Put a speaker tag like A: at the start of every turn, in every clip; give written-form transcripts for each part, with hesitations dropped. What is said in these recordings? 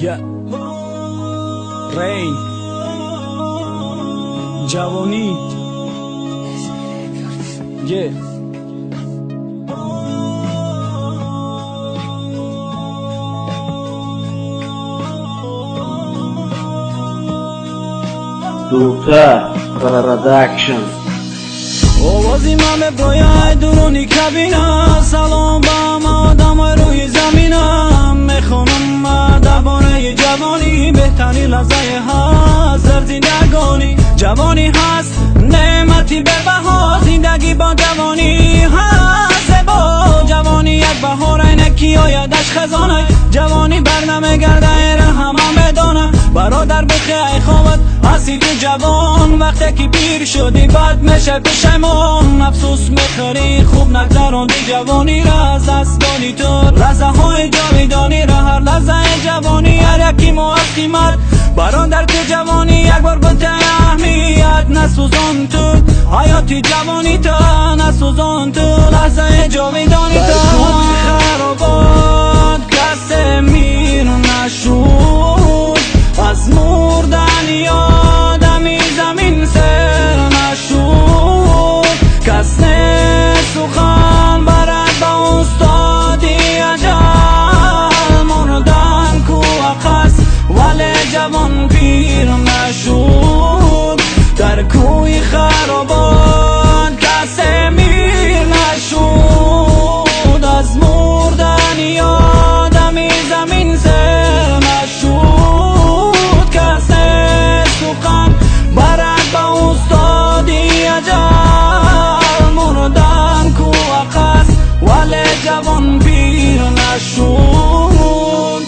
A: Yeah. Rain جوانی Yeah.
B: دوتا پروداکشن
A: آوازی من به پایه درونی کبینه سلام به همه آدم روی زمینم میخونم درباره جوانی بهترین لحظه هست در زندگانی جوانی هست نعمتی به بها زندگی با جوانی هست با جوانی یک بهار اینکی آیدش خزانه جوانی بر نمیگرده ایره همه بدانه برادر بخی خوابت هستی تو جوان وقتی که پیر شدی بد میشه پشیمان افسوس میخوری خوب نگذراندی جوانی را از دست دادی تو لحظه های جاویدانی را هر لحظه جوانی هر یکی ما از قیمت برادر که جوانی یک بار بده اهمیت نسوزان تو حیاتی جوانی تا نسوزان تو لحظه جاویدانی تا خرابات کسی میر نشود از مردن یادمی زمین سر نشود کس نه سخن برد با استادی اجل مردن کو اقص ولی جوان پیر نشود در کوی خرابات کسی میر نشود از مردن یادمی زمین سر نشود کس نه سخن برد با استادی اجل مردن کو اقص ولی جوان پیر نشود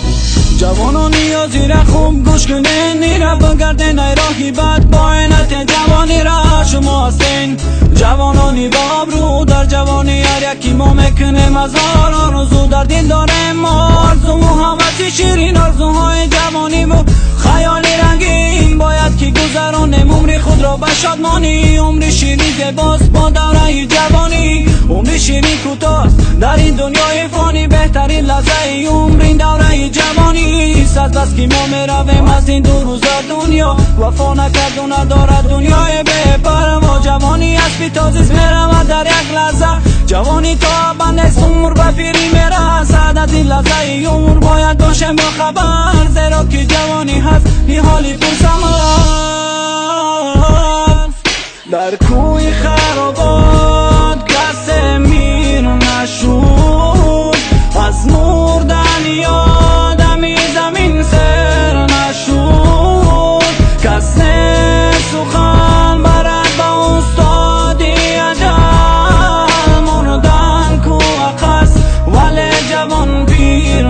A: جوانو نیازی را خوب گوش کنین نیره بگردین ای راهی بد با اینت جوانی را شما هستین جوانانی با ابرو در جوانی هر یکی ما میکنیم از آرزو در دل داریم ما آرزو محمدی شیرین آرزوهای جوانی و خیالی رنگین باید که گذرانیم عمری خود را به شادمانی عمری شیرین زیباست با دوره جوانی عمری شیرین کوتاه در این دنیای فانی بهترین لحظه عمری دوره جوانی از بس که ما میرویم از این دو روزا دنیا وفا نکرد و ندارد دنیای بے پروا جوانی از بی تازیز میرود در یک لحظه جوانی تا بند عمر به پیری میرسد از این لحظه عمر باید باشم با خبر زیرا که جوانی هست این حالی پرسمت در کوی خرابات کسی میر نشود از مردن یادمی زمین سر نشود کس نه سخن برد با استادی اجل مردن کو اقص ولی جوان پیر